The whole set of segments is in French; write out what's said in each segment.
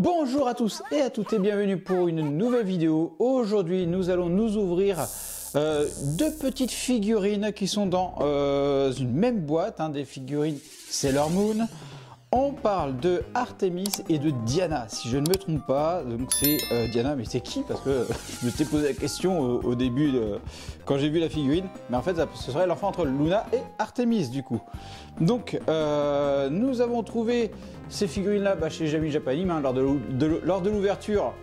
Bonjour à tous et à toutes et bienvenue pour une nouvelle vidéo. Aujourd'hui nous allons nous ouvrir deux petites figurines qui sont dans une même boîte, des figurines Sailor Moon. On parle de Artemis et de Diana, si je ne me trompe pas. Donc c'est Diana, mais c'est qui? Parce que je me t'ai posé la question au début quand j'ai vu la figurine. Mais en fait, ce serait l'enfant entre Luna et Artemis du coup. Donc nous avons trouvé ces figurines-là chez Jamie Japanim lors de l'ouverture.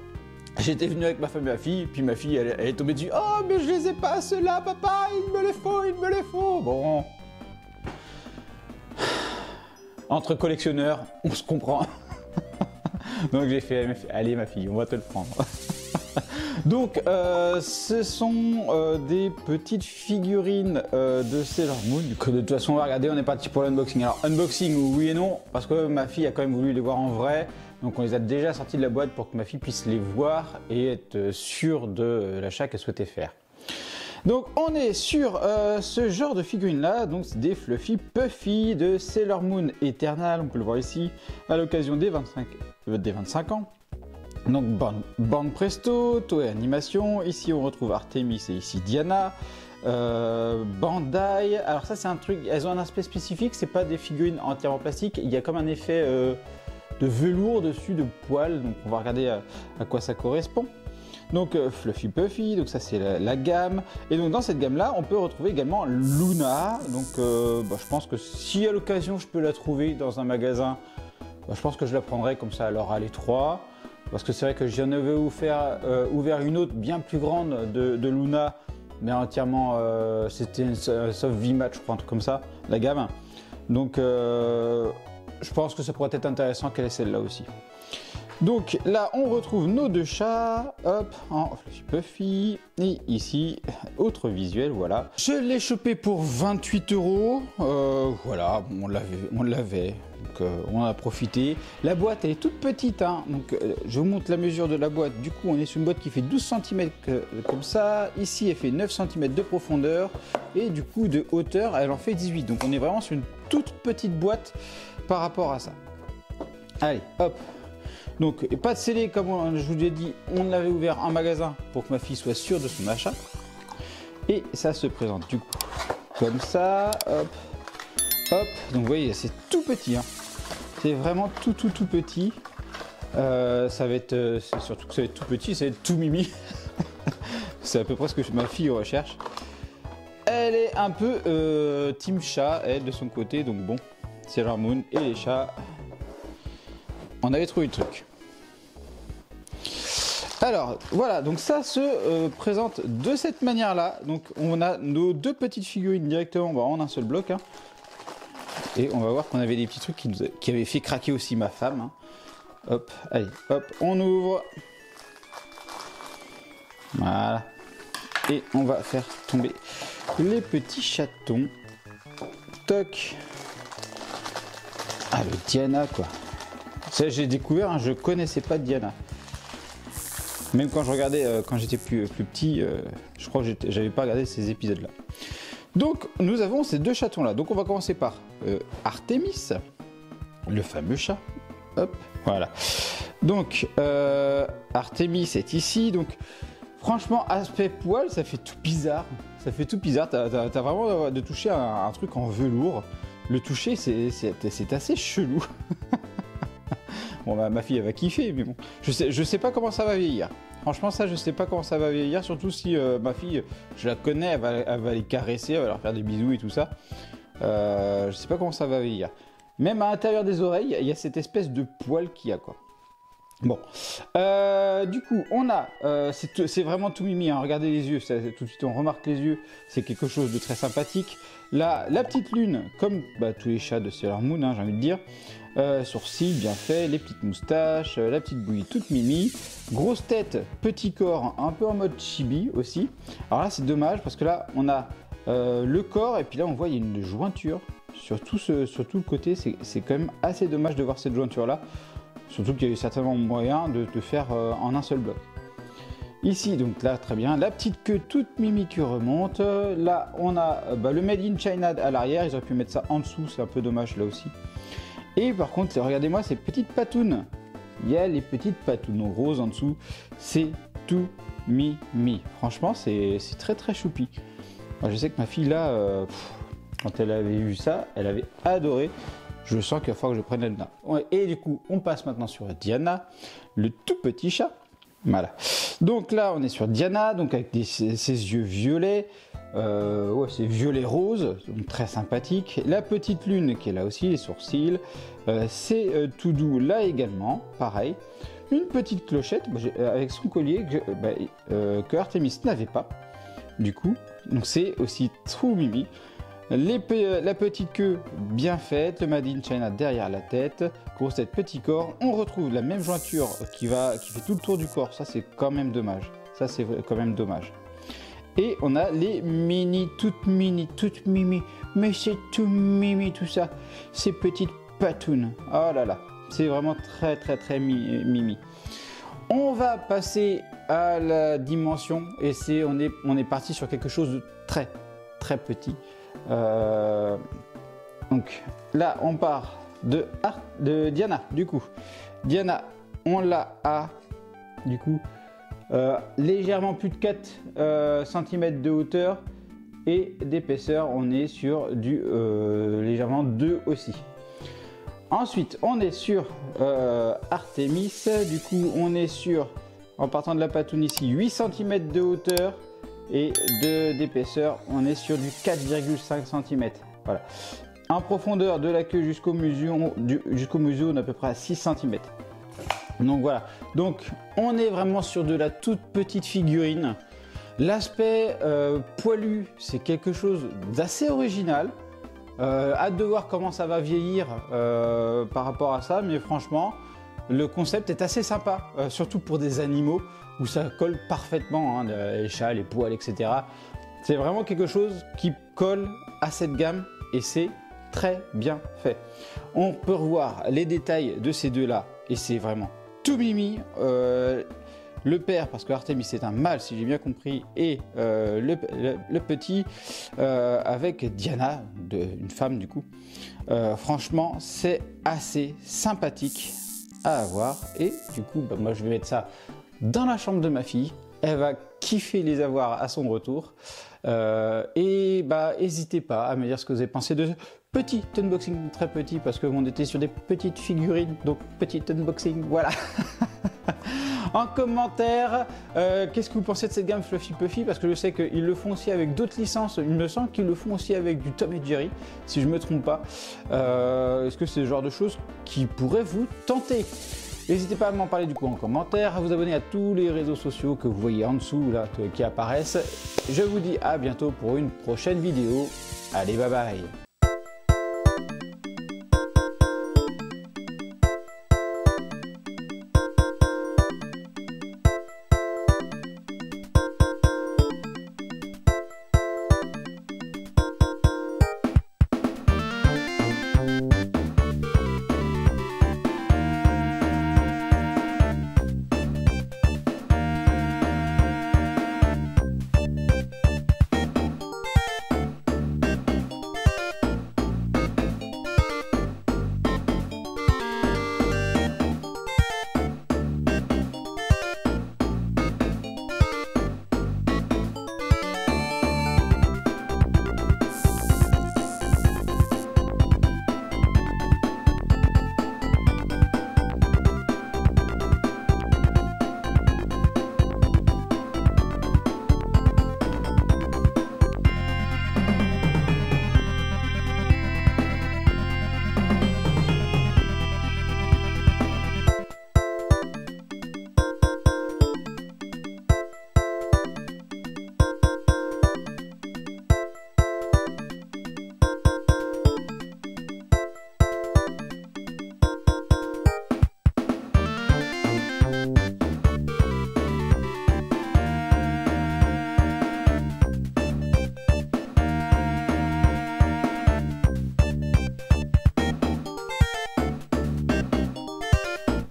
J'étais venu avec ma femme et ma fille, puis ma fille elle est tombée dessus. Oh mais je les ai pas ceux-là, papa, il me les faut, il me les faut. Bon. Entre collectionneurs, on se comprend. Donc j'ai fait, allez ma fille, on va te le prendre. Donc ce sont des petites figurines de Sailor Moon. De toute façon on va regarder, on est parti pour l'unboxing. Alors unboxing oui et non, parce que ma fille a quand même voulu les voir en vrai. Donc on les a déjà sortis de la boîte pour que ma fille puisse les voir et être sûre de l'achat qu'elle souhaitait faire. Donc on est sur ce genre de figurines là, donc c'est des Fluffy Puffy de Sailor Moon Eternal, on peut le voir ici, à l'occasion des 25 ans. Donc Born Presto, Toei Animation, ici on retrouve Artemis et ici Diana, Bandai. Alors ça c'est un truc, elles ont un aspect spécifique, c'est pas des figurines entièrement plastiques, il y a comme un effet de velours dessus, de poils, donc on va regarder à quoi ça correspond. Donc Fluffy Puffy, donc ça c'est la gamme. Et donc dans cette gamme là, on peut retrouver également Luna. Donc je pense que si à l'occasion je peux la trouver dans un magasin, je pense que je la prendrai comme ça, alors à les 3. Parce que c'est vrai que j'en avais ouvert une autre bien plus grande de Luna, mais entièrement, c'était sauf V-Match, je crois, un truc comme ça, la gamme. Donc je pense que ça pourrait être intéressant qu'elle ait celle-là aussi. Donc là on retrouve nos deux chats, hop, en Fluffy Puffy, et ici, autre visuel, voilà. Je l'ai chopé pour 28 €, voilà, on l'avait, donc on en a profité. La boîte elle est toute petite, donc je vous montre la mesure de la boîte, du coup on est sur une boîte qui fait 12 cm comme ça, ici elle fait 9 cm de profondeur, et du coup de hauteur elle en fait 18, donc on est vraiment sur une toute petite boîte par rapport à ça. Allez, hop. Donc pas de scellé comme je vous l'ai dit, on l'avait ouvert en magasin pour que ma fille soit sûre de son achat. Et ça se présente du coup comme ça, hop, hop. Donc vous voyez c'est tout petit, c'est vraiment tout petit. Ça va être, surtout que ça va être tout petit, ça va être tout mimi. C'est à peu près ce que ma fille recherche. Elle est un peu team chat, elle de son côté, donc bon, Sailor Moon et les chats. On avait trouvé le truc. Alors voilà, donc ça se présente de cette manière là. Donc on a nos deux petites figurines directement en un seul bloc. Et on va voir qu'on avait des petits trucs qui avaient fait craquer aussi ma femme. Hop, allez, hop, on ouvre. Voilà. Et on va faire tomber les petits chatons. Toc. Ah le Diana quoi. Ça j'ai découvert, je connaissais pas Diana. Même quand je regardais, quand j'étais plus petit, je crois que j'avais pas regardé ces épisodes là. Donc nous avons ces deux chatons là. Donc on va commencer par Artemis, le fameux chat. Hop, voilà. Donc Artemis est ici. Donc franchement aspect poil, ça fait tout bizarre. Ça fait tout bizarre. T'as vraiment de toucher un truc en velours. Le toucher c'est assez chelou. Bon ma fille elle va kiffer, mais bon, je sais pas comment ça va vieillir. Franchement ça je sais pas comment ça va vieillir, surtout si ma fille, je la connais, elle va les caresser, elle va leur faire des bisous et tout ça. Je sais pas comment ça va vieillir. Même à l'intérieur des oreilles, il y a cette espèce de poil qu'il y a quoi. Bon, du coup on a, c'est vraiment tout mimi, regardez les yeux, tout de suite on remarque les yeux, c'est quelque chose de très sympathique. Là, la petite lune, comme tous les chats de Sailor Moon, j'ai envie de dire. Sourcils bien fait, les petites moustaches, la petite bouillie toute mimi, grosse tête, petit corps, un peu en mode chibi aussi. Alors là c'est dommage parce que là on a le corps et puis là on voit il y a une jointure sur tout le côté, c'est quand même assez dommage de voir cette jointure là, surtout qu'il y a eu certainement moyen de faire en un seul bloc. Ici donc là très bien, la petite queue toute mimi qui remonte, là on a le Made in China à l'arrière, ils auraient pu mettre ça en dessous, c'est un peu dommage là aussi. Et par contre, regardez-moi ces petites patounes. il y a les petites patounes roses en dessous. C'est tout mimi. Franchement, c'est très très choupi. Alors, je sais que ma fille là, quand elle avait vu ça, elle avait adoré. Je sens qu'il va falloir que je prenne Elna. Et du coup, on passe maintenant sur Diana, le tout petit chat. Voilà. Donc là, on est sur Diana, donc avec ses yeux violets. Ouais, c'est violet rose, donc très sympathique. La petite lune qui est là aussi, les sourcils. C'est tout doux là également, pareil. Une petite clochette avec son collier que Artemis n'avait pas. Du coup, donc c'est aussi trop mimi. La petite queue bien faite, le Made in China derrière la tête, grosse tête, petit corps. On retrouve la même jointure qui fait tout le tour du corps. Ça, c'est quand même dommage. Ça, c'est quand même dommage. Et on a les toutes mimi. Mais c'est tout mimi tout ça. Ces petites patounes. Oh là là, c'est vraiment très très très mimi. On va passer à la dimension et on est parti sur quelque chose de très très petit. Donc là on part de Diana. Du coup Diana, on l'a à du coup légèrement plus de 4 cm de hauteur et d'épaisseur. On est sur du légèrement 2 aussi. Ensuite on est sur Artemis. Du coup on est sur, en partant de la patoune ici, 8 cm de hauteur et d'épaisseur, on est sur du 4,5 cm. Voilà. En profondeur de la queue jusqu'au museau, on est à peu près à 6 cm. Donc voilà. Donc on est vraiment sur de la toute petite figurine. L'aspect poilu, c'est quelque chose d'assez original. Hâte de voir comment ça va vieillir par rapport à ça, mais franchement, le concept est assez sympa, surtout pour des animaux où ça colle parfaitement, hein, les chats, les poils, etc. C'est vraiment quelque chose qui colle à cette gamme et c'est très bien fait. On peut revoir les détails de ces deux-là et c'est vraiment tout mimi. Le père, parce que Artemis c'est un mâle si j'ai bien compris, et le petit avec Diana, une femme du coup. Franchement, c'est assez sympathique à avoir et du coup, moi je vais mettre ça dans la chambre de ma fille. Elle va kiffer les avoir à son retour. Et n'hésitez pas à me dire ce que vous avez pensé de ce petit unboxing, très petit, parce que on était sur des petites figurines, donc petit unboxing, voilà. En commentaire, qu'est-ce que vous pensez de cette gamme Fluffy Puffy? Parce que je sais qu'ils le font aussi avec d'autres licences. Il me semble qu'ils le font aussi avec du Tom et Jerry, si je ne me trompe pas. Est-ce que c'est le genre de choses qui pourrait vous tenter? N'hésitez pas à m'en parler du coup en commentaire, à vous abonner à tous les réseaux sociaux que vous voyez en dessous là qui apparaissent. Je vous dis à bientôt pour une prochaine vidéo. Allez, bye bye.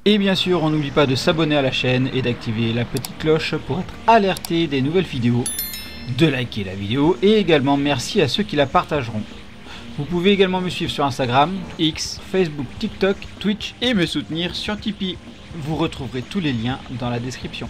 Et bien sûr, on n'oublie pas de s'abonner à la chaîne et d'activer la petite cloche pour être alerté des nouvelles vidéos, de liker la vidéo et également merci à ceux qui la partageront. Vous pouvez également me suivre sur Instagram, X, Facebook, TikTok, Twitch et me soutenir sur Tipeee. Vous retrouverez tous les liens dans la description.